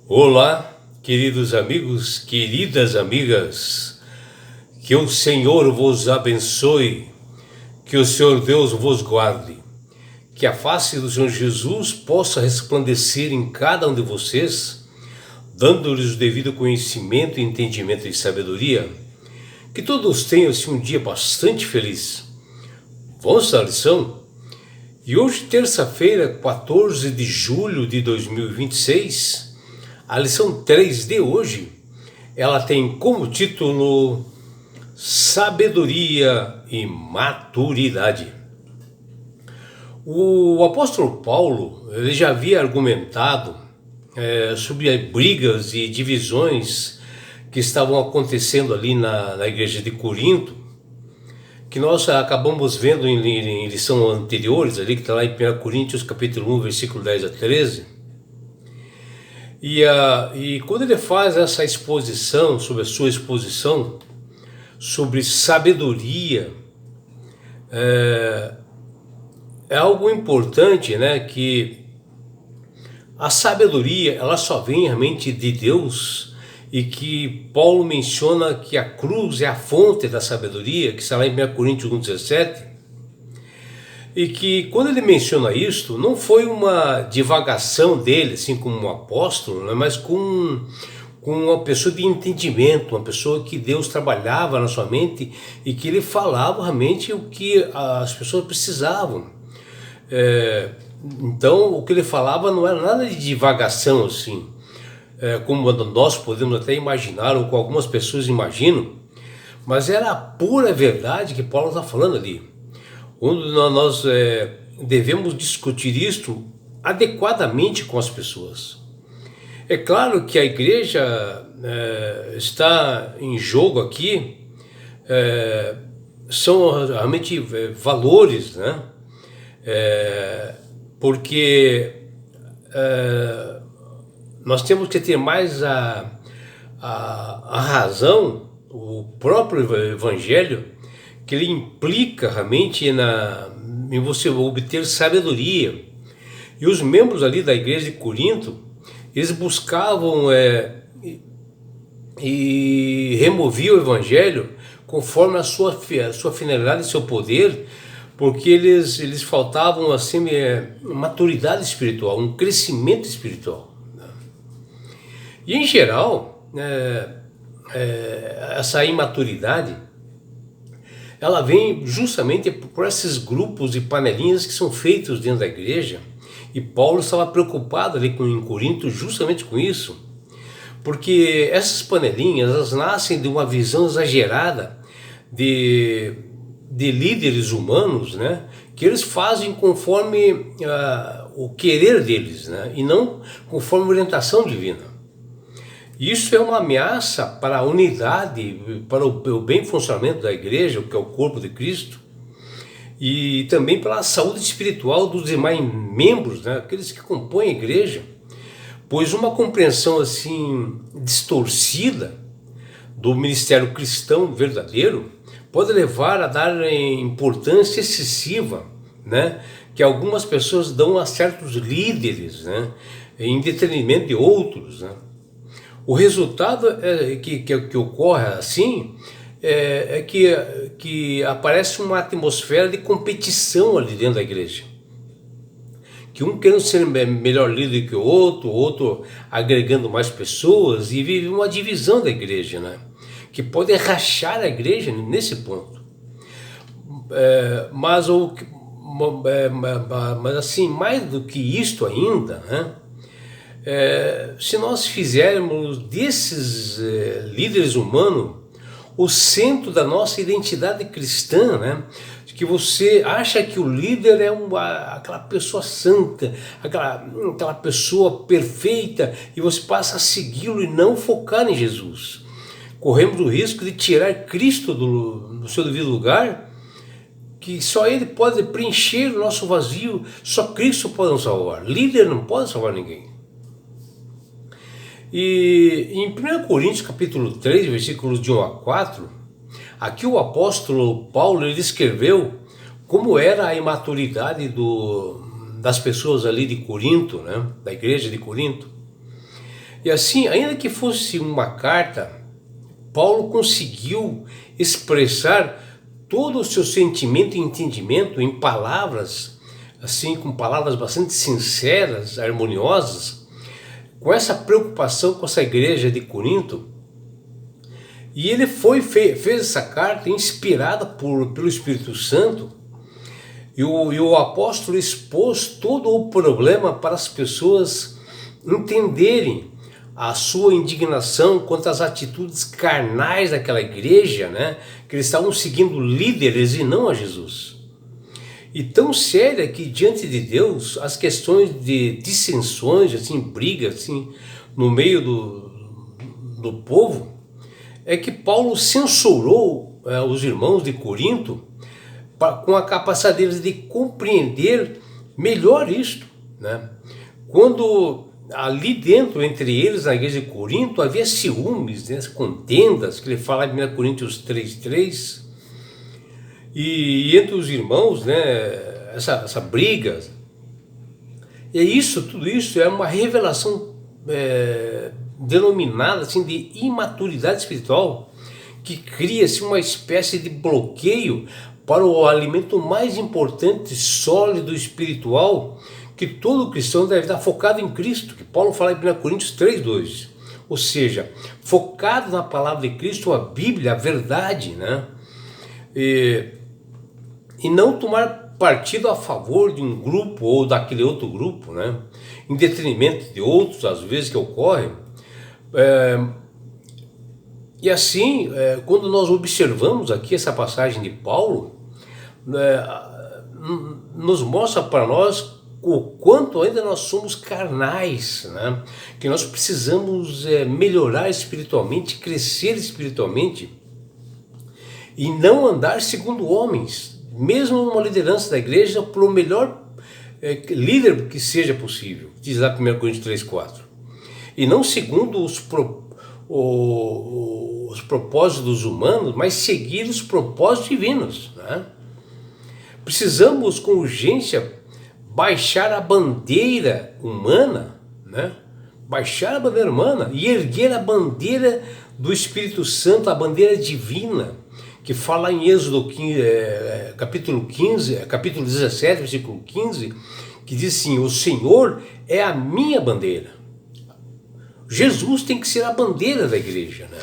Olá, queridos amigos, queridas amigas, que o Senhor vos abençoe, que o Senhor Deus vos guarde, que a face do Senhor Jesus possa resplandecer em cada um de vocês, dando-lhes o devido conhecimento, entendimento e sabedoria, que todos tenham assim, um dia bastante feliz. Vamos à lição? E hoje, terça-feira, 14 de julho de 2026, a lição 3 de hoje, ela tem como título Sabedoria e Maturidade. O apóstolo Paulo ele já havia argumentado sobre brigas e divisões que estavam acontecendo ali na igreja de Corinto, que nós acabamos vendo em lição anteriores, ali que está lá em 1 Coríntios capítulo 1, versículo 10 a 13. E quando ele faz essa exposição, sobre a sua exposição, sobre sabedoria, é algo importante, né? Que a sabedoria, ela só vem realmente de Deus, e que Paulo menciona que a cruz é a fonte da sabedoria, que está lá em 1 Coríntios 1,17, e que quando ele menciona isto, não foi uma divagação dele, assim como um apóstolo, né, mas com uma pessoa de entendimento, uma pessoa que Deus trabalhava na sua mente e que ele falava realmente o que as pessoas precisavam. Então, o que ele falava não era nada de divagação, assim, como nós podemos até imaginar, ou como algumas pessoas imaginam, mas era a pura verdade que Paulo está falando ali. Onde nós devemos discutir isto adequadamente com as pessoas. É claro que a igreja está em jogo aqui, são realmente valores, né? Porque nós temos que ter mais a razão, o próprio evangelho, que ele implica realmente em você obter sabedoria. E os membros ali da igreja de Corinto, eles buscavam e removiam o evangelho conforme a sua finalidade e seu poder, porque eles faltavam assim maturidade espiritual, um crescimento espiritual. E em geral, essa imaturidade, ela vem justamente por esses grupos e panelinhas que são feitos dentro da igreja, e Paulo estava preocupado ali em Corinto justamente com isso, porque essas panelinhas, elas nascem de uma visão exagerada de líderes humanos, né, que eles fazem conforme o querer deles, né, e não conforme a orientação divina. Isso é uma ameaça para a unidade, para o bem funcionamento da igreja, que é o corpo de Cristo, e também pela saúde espiritual dos demais membros, né, aqueles que compõem a igreja, pois uma compreensão assim distorcida do ministério cristão verdadeiro pode levar a dar importância excessiva, né, que algumas pessoas dão a certos líderes, né, em detrimento de outros, né. O resultado que ocorre assim é que aparece uma atmosfera de competição ali dentro da igreja. Que um querendo ser melhor líder que o outro agregando mais pessoas, e vive uma divisão da igreja, né? Que pode rachar a igreja nesse ponto. Mas assim, mais do que isto ainda, né? Se nós fizermos desses líderes humanos o centro da nossa identidade cristã, né? Que você acha que o líder é aquela pessoa santa, aquela pessoa perfeita, e você passa a segui-lo e não focar em Jesus. Corremos o risco de tirar Cristo do seu devido lugar, que só Ele pode preencher o nosso vazio, só Cristo pode nos salvar. Líder não pode salvar ninguém. E em 1 Coríntios capítulo 3, versículos de 1 a 4, aqui o apóstolo Paulo ele escreveu como era a imaturidade das pessoas ali de Corinto, né, da igreja de Corinto. E assim, ainda que fosse uma carta, Paulo conseguiu expressar todo o seu sentimento e entendimento em palavras, assim, com palavras bastante sinceras, harmoniosas, com essa preocupação com essa igreja de Corinto. E ele fez essa carta inspirada pelo Espírito Santo, e o apóstolo expôs todo o problema para as pessoas entenderem a sua indignação quanto às atitudes carnais daquela igreja, né? Que eles estavam seguindo líderes e não a Jesus. E tão séria que diante de Deus as questões de dissensões, assim, brigas assim, no meio do povo, é que Paulo censurou os irmãos de Corinto com a capacidade deles de compreender melhor isto, né? Quando ali dentro, entre eles, na igreja de Corinto, havia ciúmes, né, contendas, que ele fala em 1 Coríntios 3:3, e entre os irmãos, né, essa briga. E isso, tudo isso é uma revelação denominada assim, de imaturidade espiritual, que cria-se uma espécie de bloqueio para o alimento mais importante, sólido, espiritual, que todo cristão deve estar focado em Cristo, que Paulo fala em 1 Coríntios 3:2, ou seja, focado na palavra de Cristo, a Bíblia, a verdade, né? E não tomar partido a favor de um grupo ou daquele outro grupo, né? Em detrimento de outros, às vezes, que ocorrem. E assim, quando nós observamos aqui essa passagem de Paulo, nos mostra para nós o quanto ainda nós somos carnais, né? Que nós precisamos melhorar espiritualmente, crescer espiritualmente e não andar segundo homens, mesmo numa liderança da igreja, por o melhor líder que seja possível, diz lá 1 Coríntios 3:4, e não segundo os propósitos humanos, mas seguir os propósitos divinos, né? Precisamos com urgência baixar a bandeira humana, né? Baixar a bandeira humana e erguer a bandeira do Espírito Santo, a bandeira divina, que fala em Êxodo capítulo 17, versículo 15, que diz assim: o Senhor é a minha bandeira. Jesus tem que ser a bandeira da igreja, né?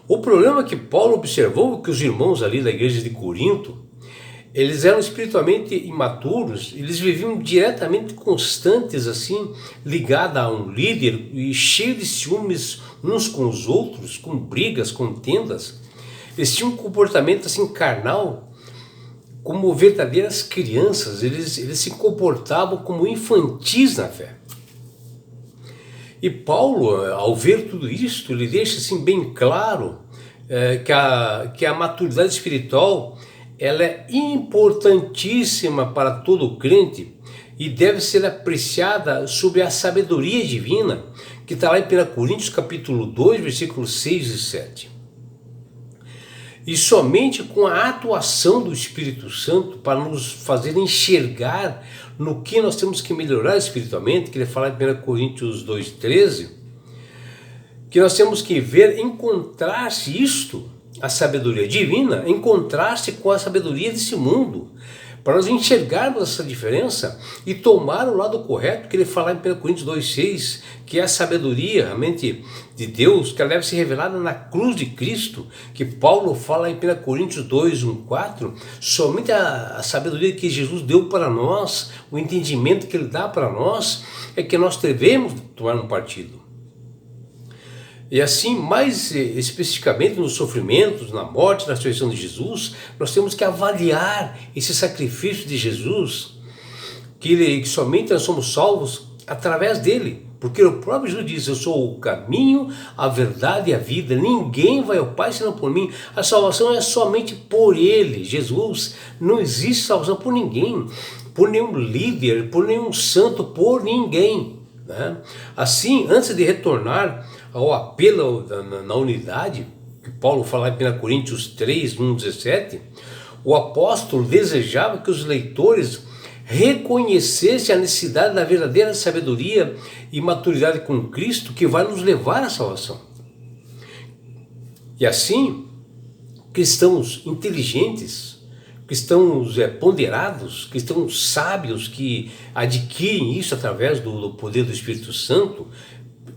O problema que Paulo observou é que os irmãos ali da igreja de Corinto, eles eram espiritualmente imaturos, eles viviam diretamente constantes, assim, ligados a um líder e cheios de ciúmes uns com os outros, com brigas, contendas. Eles tinham um comportamento assim carnal, como verdadeiras crianças, eles se comportavam como infantis na fé. E Paulo, ao ver tudo isso, ele deixa assim bem claro que a maturidade espiritual ela é importantíssima para todo crente e deve ser apreciada sob a sabedoria divina, que está lá em 1 Coríntios capítulo 2, versículos 6 e 7. E somente com a atuação do Espírito Santo para nos fazer enxergar no que nós temos que melhorar espiritualmente, que ele fala em 1 Coríntios 2,13, que nós temos que ver, encontrar-se isto, a sabedoria divina, encontrar-se com a sabedoria desse mundo, para nós enxergarmos essa diferença e tomar o lado correto, que ele fala em 1 Coríntios 2,6, que é a sabedoria realmente de Deus, que ela deve ser revelada na cruz de Cristo, que Paulo fala em 1 Coríntios 2:1-4, somente a sabedoria que Jesus deu para nós, o entendimento que ele dá para nós, é que nós devemos tomar um partido. E assim, mais especificamente nos sofrimentos, na morte, na ressurreição de Jesus, nós temos que avaliar esse sacrifício de Jesus, que somente nós somos salvos através dele, porque o próprio Jesus diz: eu sou o caminho, a verdade e a vida, ninguém vai ao Pai senão por mim. A salvação é somente por ele, Jesus. Não existe salvação por ninguém, por nenhum líder, por nenhum santo, por ninguém, né? Assim, antes de retornar ao apelo na unidade, que Paulo fala em 1 Coríntios 3:1-17, o apóstolo desejava que os leitores reconhecesse a necessidade da verdadeira sabedoria e maturidade com Cristo que vai nos levar à salvação. E assim, cristãos inteligentes, cristãos ponderados, cristãos sábios que adquirem isso através do poder do Espírito Santo,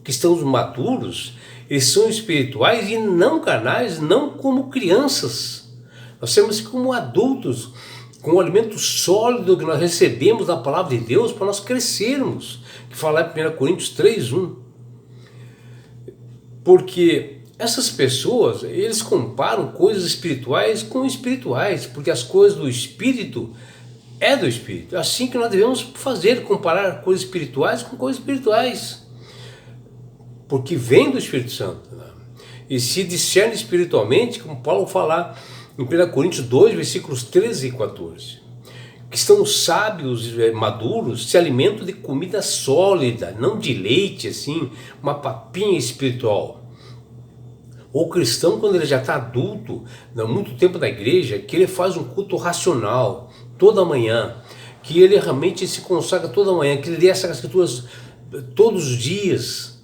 cristãos maduros, eles são espirituais e não carnais, não como crianças. Nós temos como adultos, com o alimento sólido que nós recebemos da palavra de Deus para nós crescermos, que fala em 1 Coríntios 3:1. Porque essas pessoas, eles comparam coisas espirituais com espirituais, porque as coisas do Espírito é do Espírito. É assim que nós devemos fazer, comparar coisas espirituais com coisas espirituais, porque vem do Espírito Santo, né? E se discerne espiritualmente, como Paulo fala em 1 Coríntios 2, versículos 13 e 14. Que estão sábios, maduros, se alimentam de comida sólida, não de leite, assim, uma papinha espiritual. O cristão, quando ele já está adulto, há muito tempo na igreja, que ele faz um culto racional, toda manhã, que ele realmente se consagra toda manhã, que ele lê essas escrituras todos os dias.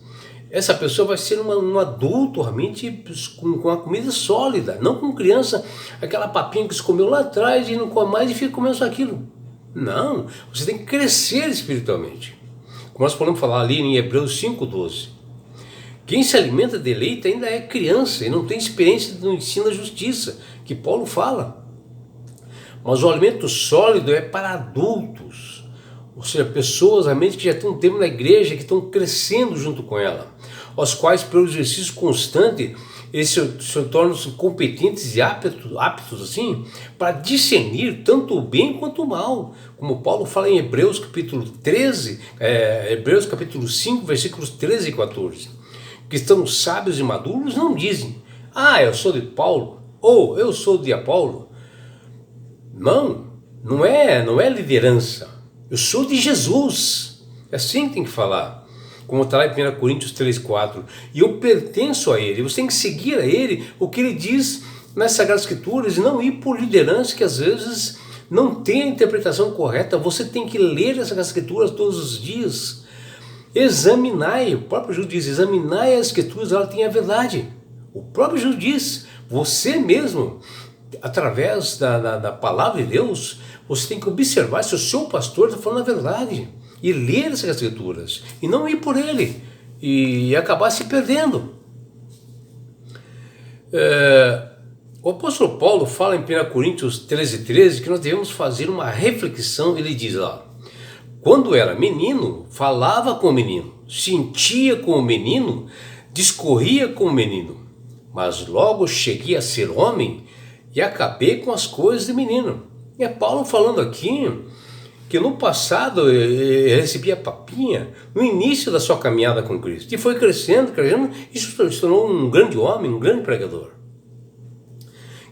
Essa pessoa vai ser um adulto realmente com uma comida sólida, não com criança, aquela papinha que se comeu lá atrás e não come mais e fica comendo só aquilo. Não, você tem que crescer espiritualmente. Como nós podemos falar ali em Hebreus 5:12. Quem se alimenta de leite ainda é criança e não tem experiência no ensino da justiça, que Paulo fala. Mas o alimento sólido é para adultos, ou seja, pessoas realmente que já estão um tempo na igreja, que estão crescendo junto com ela, aos quais, pelo exercício constante, eles se tornam competentes e aptos assim, para discernir tanto o bem quanto o mal, como Paulo fala em Hebreus capítulo 13, Hebreus capítulo 5, versículos 13 e 14. Que estão sábios e maduros não dizem, eu sou de Paulo, ou eu sou de Apolo. Não é liderança. Eu sou de Jesus. É assim que tem que falar. Como está lá em 1 Coríntios 3:4. E eu pertenço a ele. Você tem que seguir a ele o que ele diz nas Sagradas Escrituras e não ir por liderança que às vezes não tem a interpretação correta. Você tem que ler as Sagradas Escrituras todos os dias. Examinai, o próprio Jesus diz, examinai as Escrituras, ela tem a verdade. O próprio Jesus diz, você mesmo, através da palavra de Deus, você tem que observar se o seu pastor está falando a verdade e ler essas Escrituras e não ir por ele e acabar se perdendo. O apóstolo Paulo fala em 1 Coríntios 13:13 que nós devemos fazer uma reflexão. Ele diz lá, quando era menino, falava com o menino, sentia com o menino, discorria com o menino, mas logo cheguei a ser homem e acabei com as coisas de menino. E é Paulo falando aqui que no passado ele recebia papinha no início da sua caminhada com Cristo. E foi crescendo, e se tornou um grande homem, um grande pregador.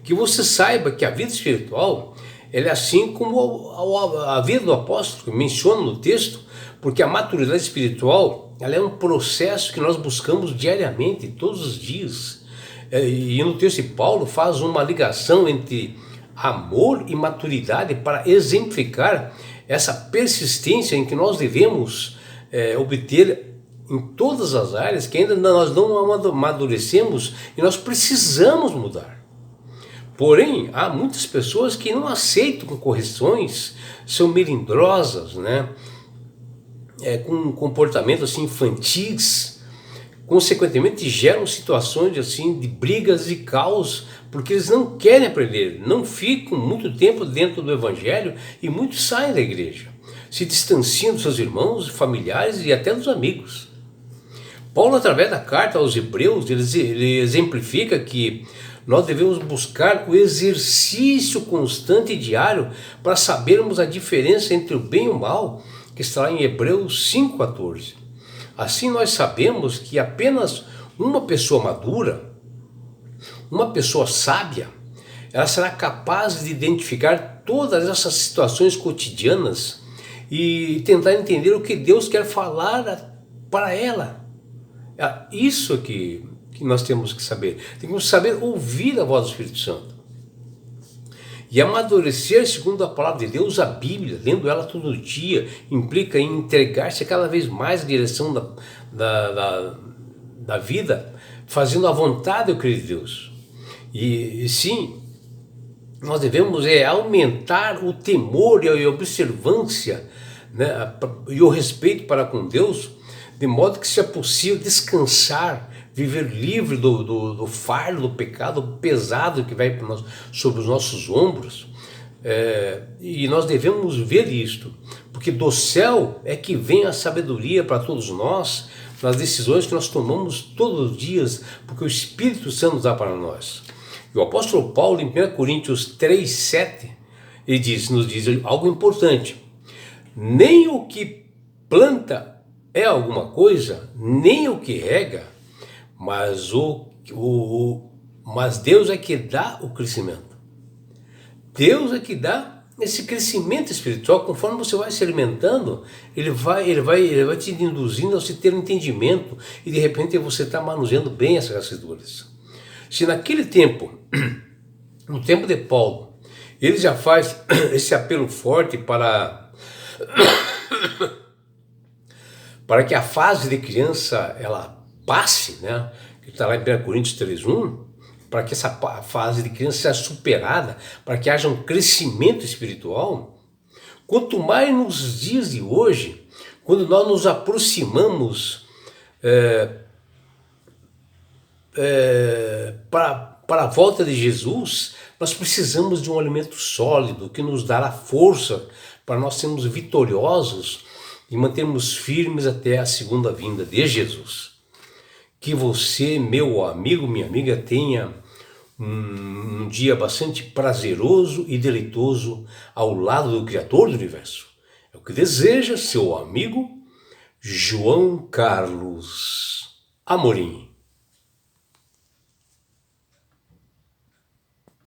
Que você saiba que a vida espiritual, ela é assim como a vida do apóstolo, que menciona no texto, porque a maturidade espiritual, ela é um processo que nós buscamos diariamente, todos os dias. E no texto de Paulo faz uma ligação entre amor e maturidade para exemplificar essa persistência em que nós devemos obter em todas as áreas, que ainda nós não amadurecemos e nós precisamos mudar. Porém, há muitas pessoas que não aceitam correções, são melindrosas, né? Com comportamentos assim, infantis, consequentemente geram situações assim, de brigas e caos, porque eles não querem aprender, não ficam muito tempo dentro do evangelho e muitos saem da igreja, se distanciam dos seus irmãos, familiares e até dos amigos. Paulo, através da carta aos Hebreus, ele exemplifica que nós devemos buscar o exercício constante e diário para sabermos a diferença entre o bem e o mal, que está lá em Hebreus 5:14. Assim nós sabemos que apenas uma pessoa madura, uma pessoa sábia, ela será capaz de identificar todas essas situações cotidianas e tentar entender o que Deus quer falar para ela. Isso que nós temos que saber. Temos que saber ouvir a voz do Espírito Santo. E amadurecer segundo a palavra de Deus, a Bíblia, lendo ela todo dia, implica em entregar-se cada vez mais à direção da vida, fazendo a vontade, eu creio, de Deus. E sim, nós devemos aumentar o temor e a observância, né, e o respeito para com Deus, de modo que seja possível descansar, viver livre do fardo, do pecado pesado que vai sobre os nossos ombros. E nós devemos ver isto, porque do céu é que vem a sabedoria para todos nós, nas decisões que nós tomamos todos os dias, porque o Espírito Santo nos dá para nós. E o apóstolo Paulo, em 1 Coríntios 3,7, ele nos diz algo importante: nem o que planta é alguma coisa, nem o que rega, mas Deus é que dá o crescimento. Deus é que dá esse crescimento espiritual. Conforme você vai se alimentando, ele vai te induzindo a se ter um entendimento, e de repente você está manuseando bem essas escrituras. Se naquele tempo, no tempo de Paulo, ele já faz esse apelo forte para que a fase de criança ela passe, né? Que está lá em 1 Coríntios 3,1, para que essa fase de criança seja superada, para que haja um crescimento espiritual. Quanto mais nos dias de hoje, quando nós nos aproximamos para a volta de Jesus, nós precisamos de um alimento sólido que nos dará força para nós sermos vitoriosos e mantermos firmes até a segunda vinda de Jesus. Que você, meu amigo, minha amiga, tenha um dia bastante prazeroso e deleitoso ao lado do Criador do Universo. É o que deseja seu amigo João Carlos Amorim.